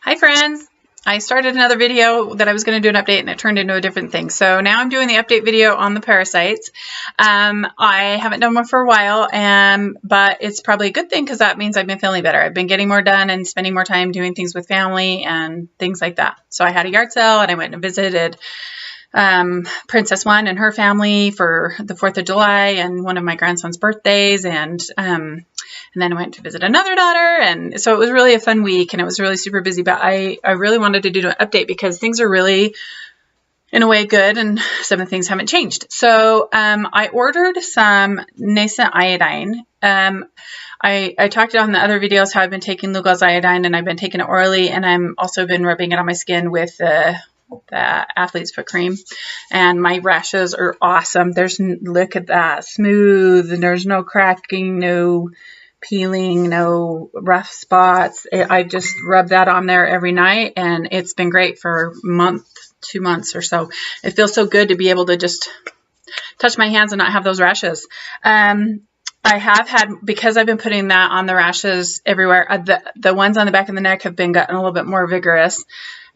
Hi friends! I started another video that I was going to do an update and it turned into a different thing. So now I'm doing the update video on the parasites. I haven't done one for a while, but it's probably a good thing because that means I've been feeling better. I've been getting more done and spending more time doing things with family and things like that. So I had a yard sale and I went and visited Princess One and her family for the 4th of July and one of my grandson's birthdays, and then I went to visit another daughter, and so it was really a fun week and it was really super busy, but I really wanted to do an update because things are really in a way good and some of the things haven't changed. So I ordered some Nascent Iodine. I talked on the other videos how I've been taking Lugol's iodine and I've been taking it orally, and I'm also been rubbing it on my skin with the athlete's foot cream, and my rashes are awesome. Look at that, smooth, and there's no cracking, no peeling, no rough spots. I just rub that on there every night and it's been great for a month, 2 months or so. It feels so good to be able to just touch my hands and not have those rashes. I have had, because I've been putting that on the rashes everywhere, the ones on the back of the neck have been gotten a little bit more vigorous.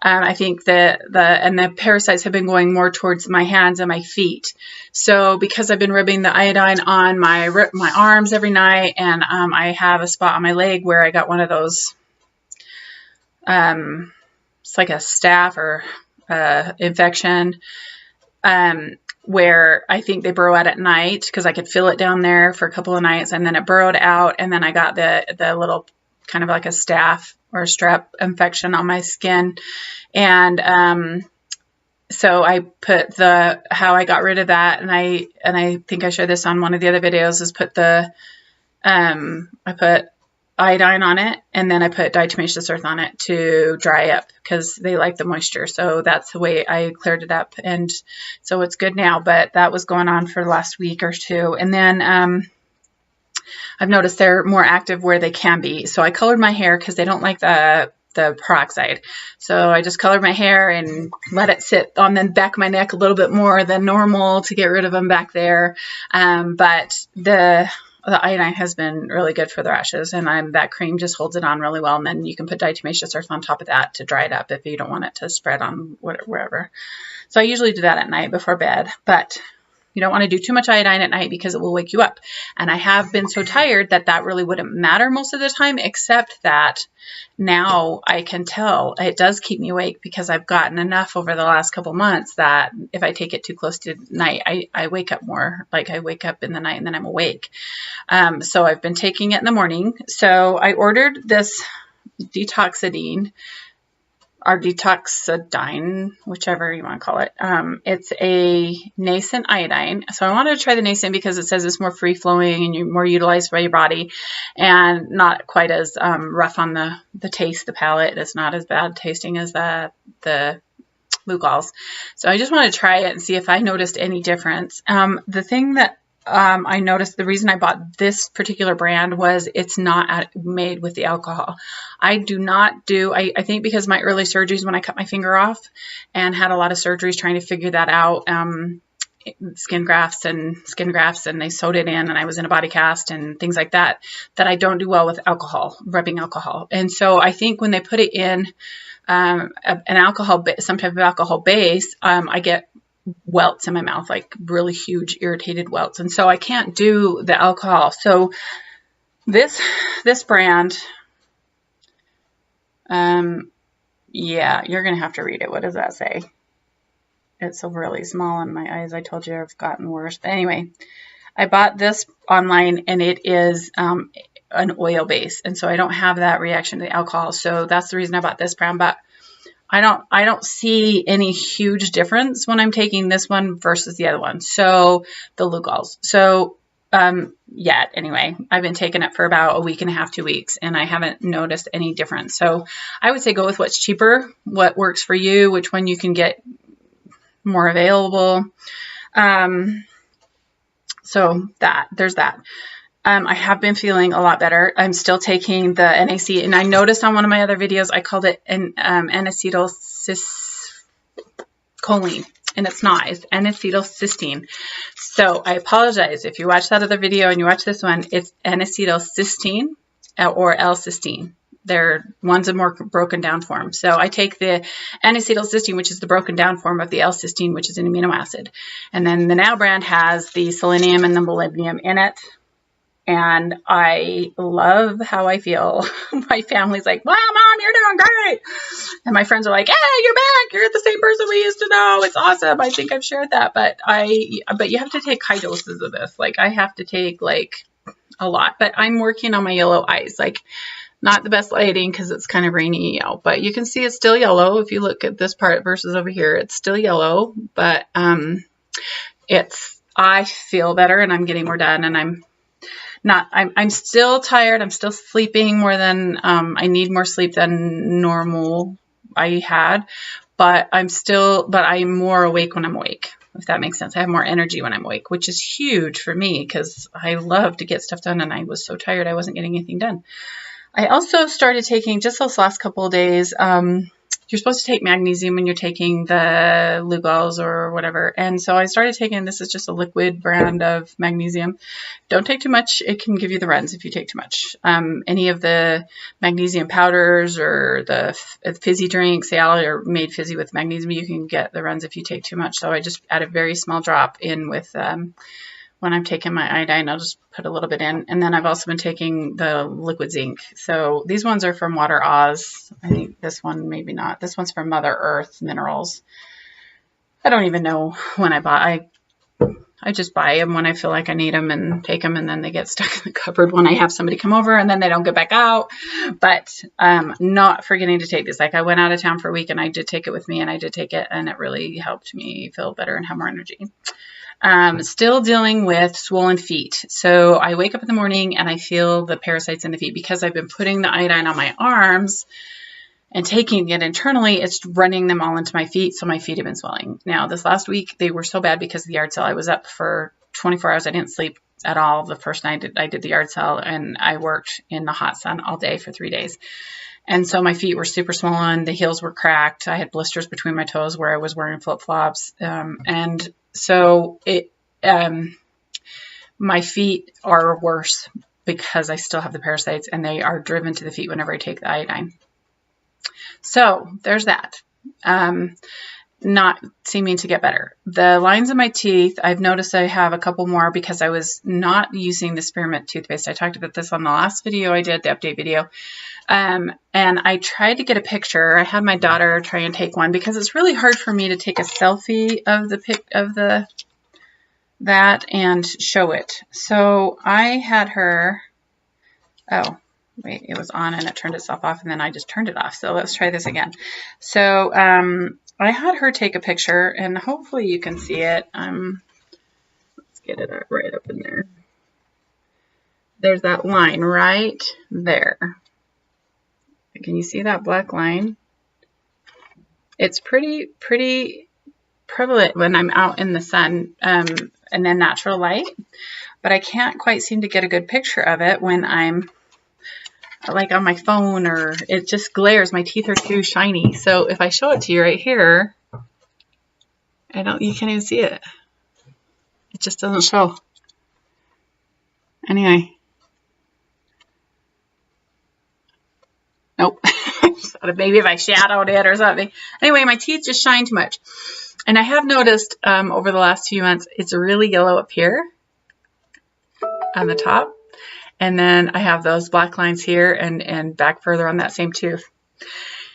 I think the parasites have been going more towards my hands and my feet. So because I've been rubbing the iodine on my arms every night, and I have a spot on my leg where I got one of those, it's like a staph or infection, where I think they burrow out at night because I could feel it down there for a couple of nights, and then it burrowed out, and then I got the little kind of like a staph or strep infection on my skin. And so I put how I got rid of that, and I think I showed this on one of the other videos, is I put iodine on it, and then I put diatomaceous earth on it to dry up because they like the moisture. So that's the way I cleared it up, and so it's good now. But that was going on for the last week or two, and then I've noticed they're more active where they can be. So I colored my hair because they don't like the peroxide. So I just colored my hair and let it sit on the back of my neck a little bit more than normal to get rid of them back there. But the iodine has been really good for the rashes, and that cream just holds it on really well. And then you can put diatomaceous earth on top of that to dry it up if you don't want it to spread on wherever. So I usually do that at night before bed, but you don't want to do too much iodine at night because it will wake you up. And I have been so tired that really wouldn't matter most of the time, except that now I can tell it does keep me awake because I've gotten enough over the last couple months that if I take it too close to night, I wake up more. Like I wake up in the night and then I'm awake. So I've been taking it in the morning. So I ordered this Detoxidine, or Detoxidine, whichever you want to call it. It's a Nascent iodine. So I wanted to try the Nascent because it says it's more free-flowing and you're more utilized by your body and not quite as rough on the taste, the palate. It's not as bad tasting as the Lugol's. So I just wanted to try it and see if I noticed any difference. The thing that I noticed, the reason I bought this particular brand was it's not made with the alcohol. I do not do, I think because my early surgeries when I cut my finger off and had a lot of surgeries trying to figure that out, skin grafts, and they sewed it in, and I was in a body cast and things like that I don't do well with alcohol, rubbing alcohol. And so I think when they put it in some type of alcohol base, I get welts in my mouth, like really huge irritated welts, and so I can't do the alcohol. So this brand, yeah, you're gonna have to read it. What does that say? It's really small in my eyes. I told you I've gotten worse. But anyway, I bought this online, and it is an oil base, and so I don't have that reaction to the alcohol. So that's the reason I bought this brand. But I don't see any huge difference when I'm taking this one versus the other one. So the Lugol's. So yet anyway, I've been taking it for about a week and a half, 2 weeks, and I haven't noticed any difference. So I would say go with what's cheaper, what works for you, which one you can get more available. So there's that. I have been feeling a lot better. I'm still taking the NAC, and I noticed on one of my other videos, I called it an N-acetylcholine, and it's not. It's N-acetylcysteine. So I apologize if you watch that other video and you watch this one. It's N-acetylcysteine or L-cysteine. one's a more broken down form. So I take the N-acetylcysteine, which is the broken down form of the L-cysteine, which is an amino acid. And then the Now brand has the selenium and the molybdenum in it. And I love how I feel. My family's like, wow, Mom, you're doing great. And my friends are like, hey, you're back. You're the same person we used to know. It's awesome. I think I've shared that. But you have to take high doses of this. Like, I have to take like a lot. But I'm working on my yellow eyes. Like, not the best lighting because it's kind of rainy out. But you can see it's still yellow. If you look at this part versus over here, it's still yellow. But I feel better and I'm getting more done, and I'm still tired. I'm still sleeping more than, I need more sleep than normal I had, but I'm more awake when I'm awake, if that makes sense. I have more energy when I'm awake, which is huge for me because I love to get stuff done and I was so tired I wasn't getting anything done. I also started taking, just those last couple of days, you're supposed to take magnesium when you're taking the Lugol's or whatever. And so I started taking, this is just a liquid brand of magnesium. Don't take too much. It can give you the runs if you take too much. Any of the magnesium powders or the fizzy drinks, they all are made fizzy with magnesium. You can get the runs if you take too much. So I just add a very small drop in with, when I'm taking my iodine, I'll just put a little bit in. And then I've also been taking the liquid zinc. So these ones are from Water Oz. I think this one, maybe not. This one's from Mother Earth Minerals. I don't even know when I buy. I just buy them when I feel like I need them and take them, and then they get stuck in the cupboard when I have somebody come over, and then they don't get back out. But not forgetting to take this. Like, I went out of town for a week and I did take it with me, and I did take it, and it really helped me feel better and have more energy. Still dealing with swollen feet. So I wake up in the morning and I feel the parasites in the feet because I've been putting the iodine on my arms and taking it internally. It's running them all into my feet. So my feet have been swelling. Now, this last week, they were so bad because of the yard sale. I was up for 24 hours. I didn't sleep at all the first night I did the yard sale, and I worked in the hot sun all day for 3 days. And so my feet were super swollen. The heels were cracked. I had blisters between my toes where I was wearing flip-flops. And so my feet are worse because I still have the parasites, and they are driven to the feet whenever I take the iodine. So there's that. Not seeming to get better. The lines in my teeth, I've noticed I have a couple more because I was not using the spearmint toothpaste. I talked about this on the last video I did, the update video. And I tried to get a picture. I had my daughter try and take one because it's really hard for me to take a selfie of that and show it. So I had her, oh, wait, it was on and it turned itself off, and then I just turned it off. So let's try this again. So I had her take a picture, and hopefully you can see it. Let's get it right up in there. There's that line right there. Can you see that black line? It's pretty prevalent when I'm out in the sun and then natural light, but I can't quite seem to get a good picture of it when I'm like on my phone, or it just glares. My teeth are too shiny. So if I show it to you right here, you can't even see it. It just doesn't show. Anyway. Nope. Maybe if I shadowed it or something. Anyway, my teeth just shine too much. And I have noticed over the last few months, it's really yellow up here on the top. And then I have those black lines here and back further on that same tooth.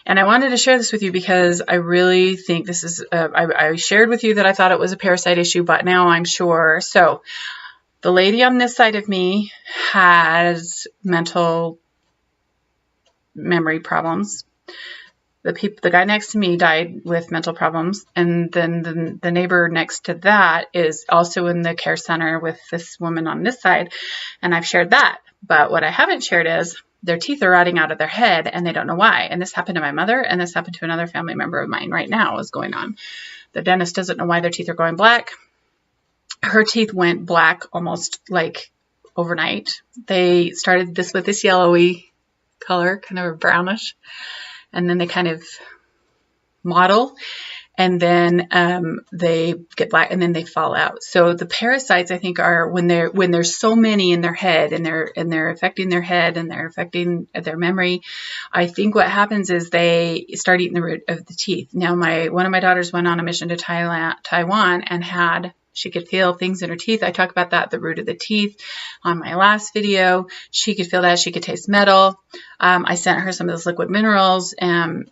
And I wanted to share this with you because I really think this is, I shared with you that I thought it was a parasite issue, but now I'm sure. So the lady on this side of me has mental memory problems. The guy next to me died with mental problems, and then the neighbor next to that is also in the care center with this woman on this side, and I've shared that. But what I haven't shared is their teeth are rotting out of their head, and they don't know why. And this happened to my mother, and this happened to another family member of mine right now is going on. The dentist doesn't know why their teeth are going black. Her teeth went black almost like overnight. They started this with this yellowy color, kind of brownish, and then they kind of model, and then they get black, and then they fall out. So the parasites, I think, are when there's so many in their head, and they're affecting their head, and they're affecting their memory. I think what happens is they start eating the root of the teeth. Now, one of my daughters went on a mission to Taiwan and she could feel things in her teeth. I talk about that, the root of the teeth, on my last video. She could feel that. She could taste metal. I sent her some of those liquid minerals, and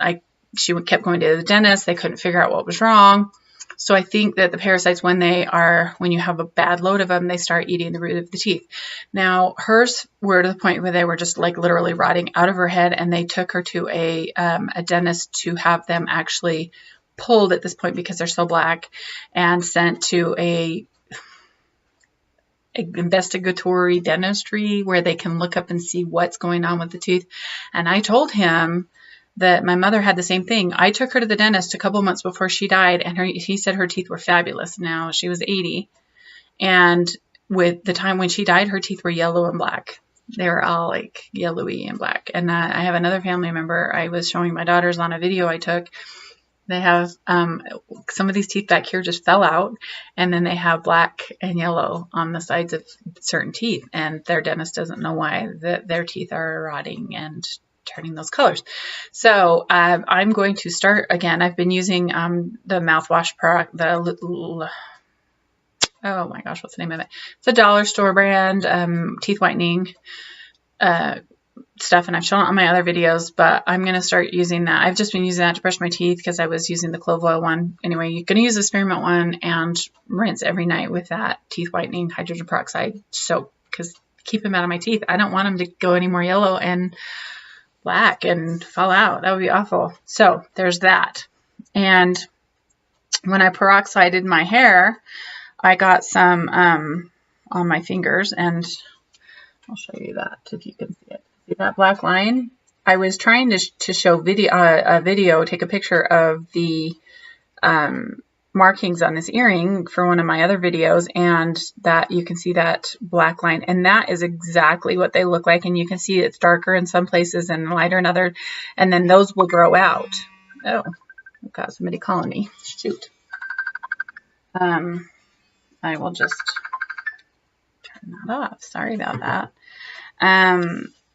she kept going to the dentist. They couldn't figure out what was wrong. So I think that the parasites, when you have a bad load of them, they start eating the root of the teeth. Now, hers were to the point where they were just like literally rotting out of her head, and they took her to a dentist to have them actually pulled at this point because they're so black, and sent to a investigatory dentistry where they can look up and see what's going on with the tooth. And I told him that my mother had the same thing. I took her to the dentist a couple months before she died, and he said her teeth were fabulous. Now, she was 80, and with the time when she died, her teeth were yellow and black. They were all like yellowy and black. And I have another family member I was showing my daughters on a video I took. They have some of these teeth back here just fell out, and then they have black and yellow on the sides of certain teeth, and their dentist doesn't know why their teeth are rotting and turning those colors. So I'm going to start again. I've been using the mouthwash product, oh my gosh, what's the name of it? It's a dollar store brand teeth whitening stuff, and I've shown it on my other videos, but I'm going to start using that. I've just been using that to brush my teeth because I was using the clove oil one. Anyway, you're going to use the spearmint one and rinse every night with that teeth whitening hydrogen peroxide soap, because keep them out of my teeth. I don't want them to go any more yellow and black and fall out. That would be awful. So there's that. And when I peroxided my hair, I got some on my fingers, and I'll show you that if you can see it. See that black line? I was trying to show take a picture of the markings on this earring for one of my other videos, and that you can see that black line, and that is exactly what they look like. And you can see it's darker in some places and lighter in other, and then those will grow out. Oh, I've got somebody calling me. Shoot. I will just turn that off. Sorry about that.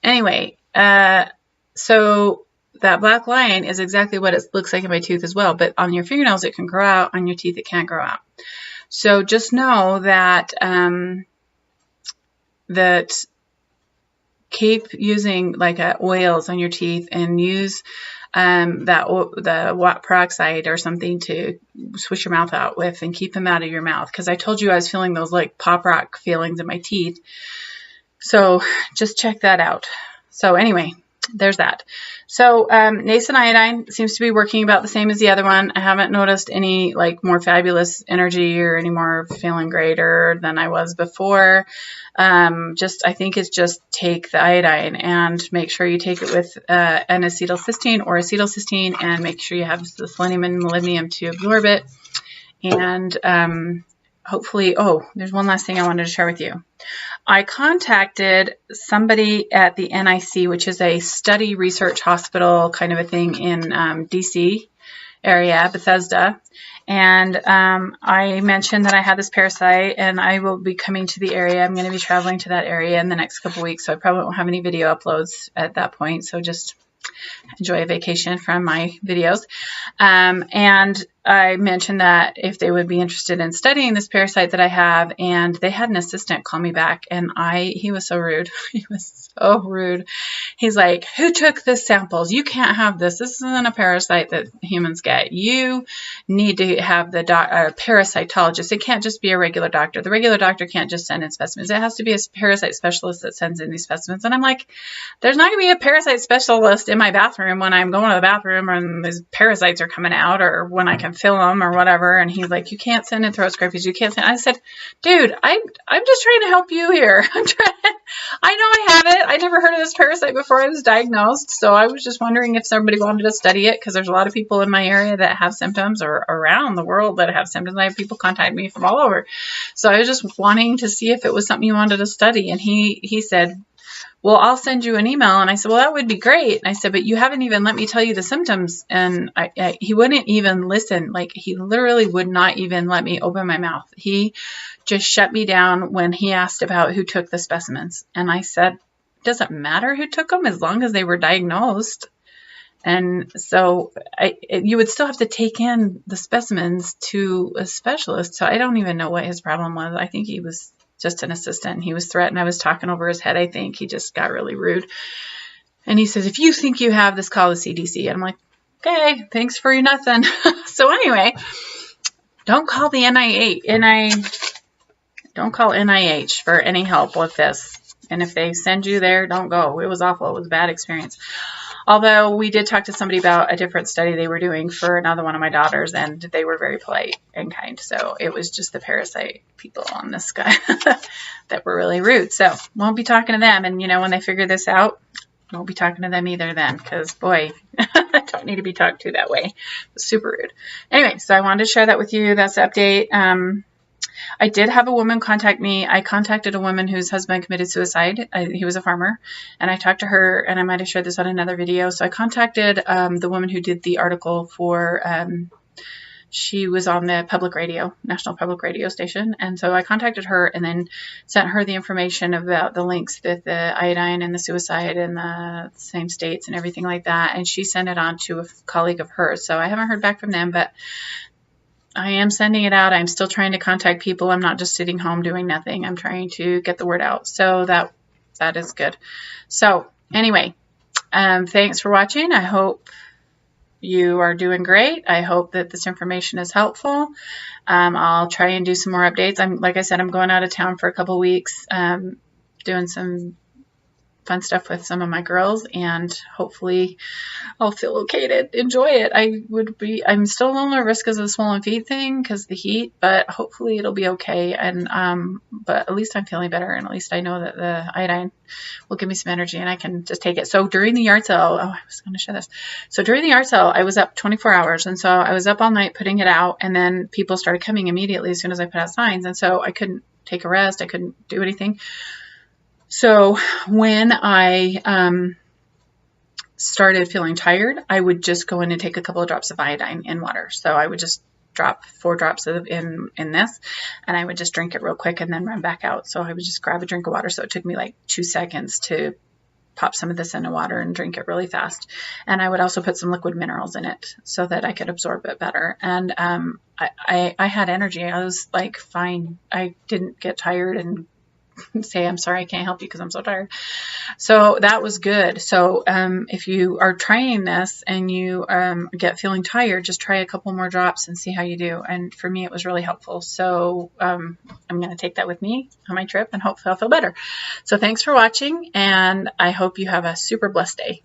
Anyway, so that black line is exactly what it looks like in my tooth as well, but on your fingernails it can grow out, on your teeth it can't grow out. So just know that keep using like oils on your teeth, and use the peroxide or something to swish your mouth out with, and keep them out of your mouth, because I told you I was feeling those like pop rock feelings in my teeth. So just check that out. So anyway, there's that. So Nascent Iodine seems to be working about the same as the other one. I haven't noticed any like more fabulous energy or any more feeling greater than I was before. I think it's just take the iodine and make sure you take it with an acetylcysteine or acetylcysteine, and make sure you have the selenium and molybdenum to absorb it. And hopefully, there's one last thing I wanted to share with you. I contacted somebody at the NIC, which is a study research hospital kind of a thing in DC area, Bethesda. And I mentioned that I had this parasite, and I will be coming to the area. I'm going to be traveling to that area in the next couple weeks, so I probably won't have any video uploads at that point. So just enjoy a vacation from my videos. And I mentioned that if they would be interested in studying this parasite that I have, and they had an assistant call me back, and he was so rude. He was so rude. He's like, who took the samples? You can't have this. This isn't a parasite that humans get. You need to have the parasitologist. It can't just be a regular doctor. The regular doctor can't just send in specimens. It has to be a parasite specialist that sends in these specimens. And I'm like, there's not going to be a parasite specialist in my bathroom when I'm going to the bathroom and these parasites are coming out, or when I can feel them or whatever. And he's like, you can't send in throat scrapies. You can't send. I said, dude, I'm just trying to help you here. I know I have it. I never heard of this parasite before I was diagnosed. So I was just wondering if somebody wanted to study it, because there's a lot of people in my area that have symptoms, or around the world that have symptoms. I have people contact me from all over. So I was just wanting to see if it was something you wanted to study. And he said, well, I'll send you an email. And I said, well, that would be great. And I said, but you haven't even let me tell you the symptoms. And he wouldn't even listen. Like, he literally would not even let me open my mouth. He just shut me down when he asked about who took the specimens. And I said, it doesn't matter who took them as long as they were diagnosed. And so you would still have to take in the specimens to a specialist. So I don't even know what his problem was. I think he was just an assistant. He was threatened. I was talking over his head, I think. He just got really rude. And he says, if you think you have this, call the CDC. And I'm like, okay, thanks for your nothing. So anyway, don't call the don't call NIH for any help with this. And if they send you there, don't go. It was awful. It was a bad experience. Although we did talk to somebody about a different study they were doing for another one of my daughters, and they were very polite and kind. So it was just the parasite people on this guy that were really rude. So won't be talking to them. And, you know, when they figure this out, won't be talking to them either then, because, boy, I don't need to be talked to that way. It was super rude. Anyway, so I wanted to share that with you. That's the update. I did have a woman contact me. I contacted a woman whose husband committed suicide. He was a farmer, and I talked to her, and I might have shared this on another video. So I contacted the woman who did the article for, she was on the public radio, National Public Radio station. And so I contacted her and then sent her the information about the links with the iodine and the suicide in the same states and everything like that. And she sent it on to a colleague of hers. So I haven't heard back from them, but I am sending it out. I'm still trying to contact people. I'm not just sitting home doing nothing. I'm trying to get the word out. So that is good. So anyway, thanks for watching. I hope you are doing great. I hope that this information is helpful. I'll try and do some more updates. Like I said, I'm going out of town for a couple weeks, doing some fun stuff with some of my girls, and hopefully I'll feel okay to enjoy it. I'm still a little nervous because of the swollen feet thing, because of the heat, but hopefully it'll be okay. And but at least I'm feeling better, and at least I know that the iodine will give me some energy and I can just take it. So during the yard sale, I was going to show this. So during the yard sale, I was up 24 hours, and so I was up all night putting it out, and then people started coming immediately as soon as I put out signs, and so I couldn't take a rest. I couldn't do anything. So when I started feeling tired, I would just go in and take a couple of drops of iodine in water. So I would just drop 4 drops in this, and I would just drink it real quick and then run back out. So I would just grab a drink of water. So it took me like 2 seconds to pop some of this into water and drink it really fast. And I would also put some liquid minerals in it so that I could absorb it better. And I had energy. I was like fine. I didn't get tired and say, I'm sorry, I can't help you because I'm so tired. So that was good. So if you are trying this and you get feeling tired, just try a couple more drops and see how you do. And for me, it was really helpful. So I'm going to take that with me on my trip, and hopefully I'll feel better. So thanks for watching, and I hope you have a super blessed day.